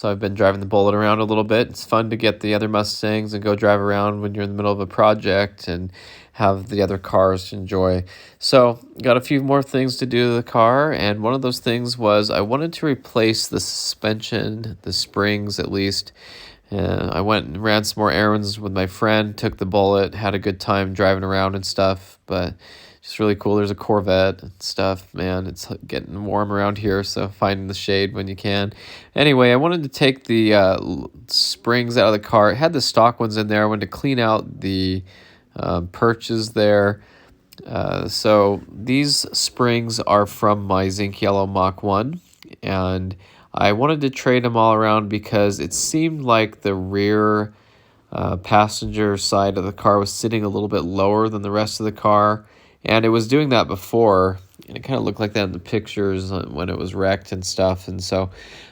So I've been driving the Bullet around a little bit. It's fun to get the other Mustangs and go drive around when you're in the middle of a project and have the other cars to enjoy. So got a few more things to do to the car, and one of those things was I wanted to replace the suspension, the springs at least. I went and ran some more errands with my friend, took the Bullet, had a good time driving around and stuff, but just really cool. There's a Corvette and stuff, man. It's getting warm around here, so finding the shade when you can. Anyway, I wanted to take the springs out of the car. It had the stock ones in there. I wanted to clean out the perches there. So these springs are from my zinc yellow Mach 1, and I wanted to trade them all around because it seemed like the rear passenger side of the car was sitting a little bit lower than the rest of the car, and it was doing that before, and it kind of looked like that in the pictures when it was wrecked and stuff. And so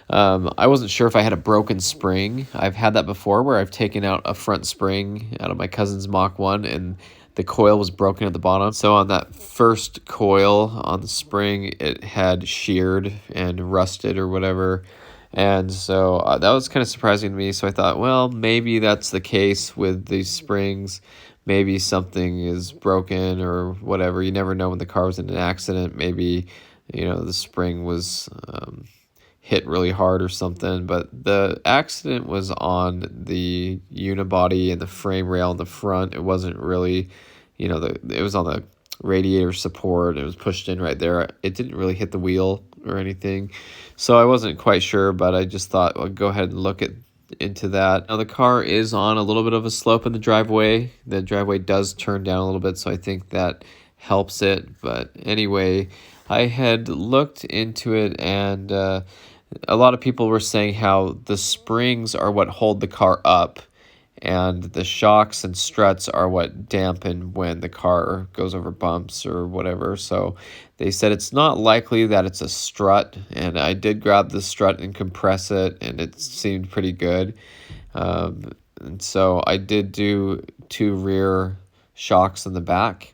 I wasn't sure if I had a broken spring. I've had that before where I've taken out a front spring out of my cousin's Mach 1 and the coil was broken at the bottom. So on that first coil on the spring, it had sheared and rusted or whatever. And so that was kind of surprising to me. So I thought, well, maybe that's the case with these springs. Maybe something is broken or whatever. You never know when the car was in an accident. Maybe, the spring was hit really hard or something. But the accident was on the unibody and the frame rail in the front. It wasn't really, it was on the radiator support. It was pushed in right there. It didn't really hit the wheel or anything. So I wasn't quite sure, but I just thought I'll go ahead and look into that. Now the car is on a little bit of a slope in the driveway. The driveway does turn down a little bit, so I think that helps it. But anyway, I had looked into it, and a lot of people were saying how the springs are what hold the car up, and the shocks and struts are what dampen when the car goes over bumps or whatever. So they said it's not likely that it's a strut, and I did grab the strut and compress it, and it seemed pretty good. And so I did do 2 rear shocks in the back,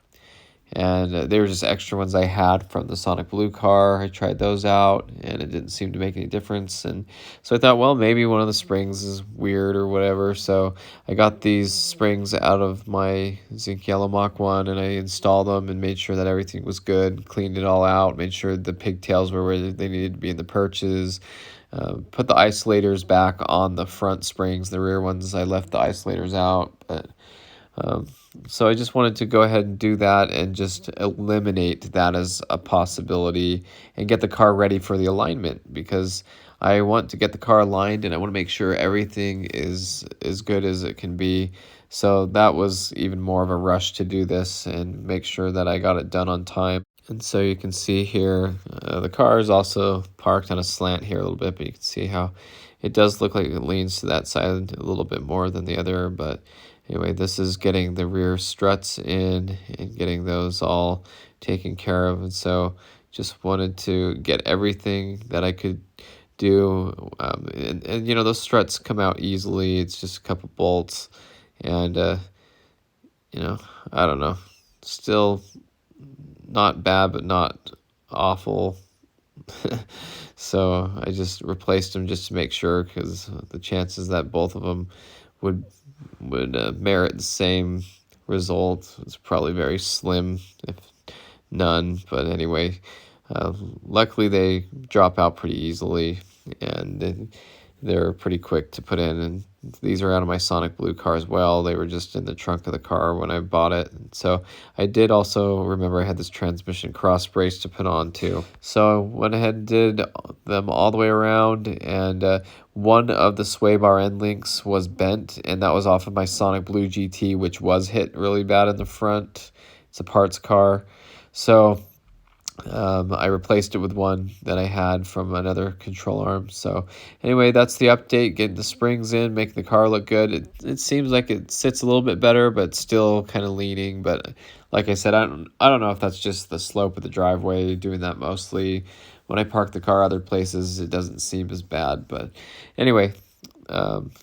and they were just extra ones I had from the Sonic Blue car. I tried those out, and it didn't seem to make any difference. And so I thought, well, maybe one of the springs is weird or whatever. So I got these springs out of my zinc yellow Mach 1, and I installed them and made sure that everything was good, cleaned it all out, made sure the pigtails were where they needed to be in the perches. Put the isolators back on the front springs. The rear ones, I left the isolators out, but so I just wanted to go ahead and do that and just eliminate that as a possibility and get the car ready for the alignment, because I want to get the car aligned and I want to make sure everything is as good as it can be. So that was even more of a rush to do this and make sure that I got it done on time. And so you can see here, the car is also parked on a slant here a little bit, but you can see how it does look like it leans to that side a little bit more than the other. But anyway, this is getting the rear struts in and getting those all taken care of. And so just wanted to get everything that I could do. And those struts come out easily. It's just a couple bolts. And, I don't know. Still not bad, but not awful. So I just replaced them just to make sure, because the chances that both of them would merit the same result is probably very slim, if none. But anyway, luckily they drop out pretty easily, and they're pretty quick to put in. And these are out of my Sonic Blue car as well. They were just in the trunk of the car when I bought it. So I did also remember I had this transmission cross brace to put on too. So I went ahead and did them all the way around, and one of the sway bar end links was bent, and that was off of my Sonic Blue GT, which was hit really bad in the front. It's a parts car. So I replaced it with one that I had from another control arm. So anyway, that's the update, getting the springs in, making the car look good. It seems like it sits a little bit better, but still kind of leaning. But like I said, I don't know if that's just the slope of the driveway doing that mostly. When I park the car other places, it doesn't seem as bad. But anyway,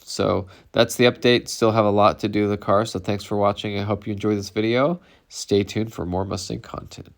so that's the update. Still have a lot to do to the car, so thanks for watching. I hope you enjoyed this video. Stay tuned for more Mustang content.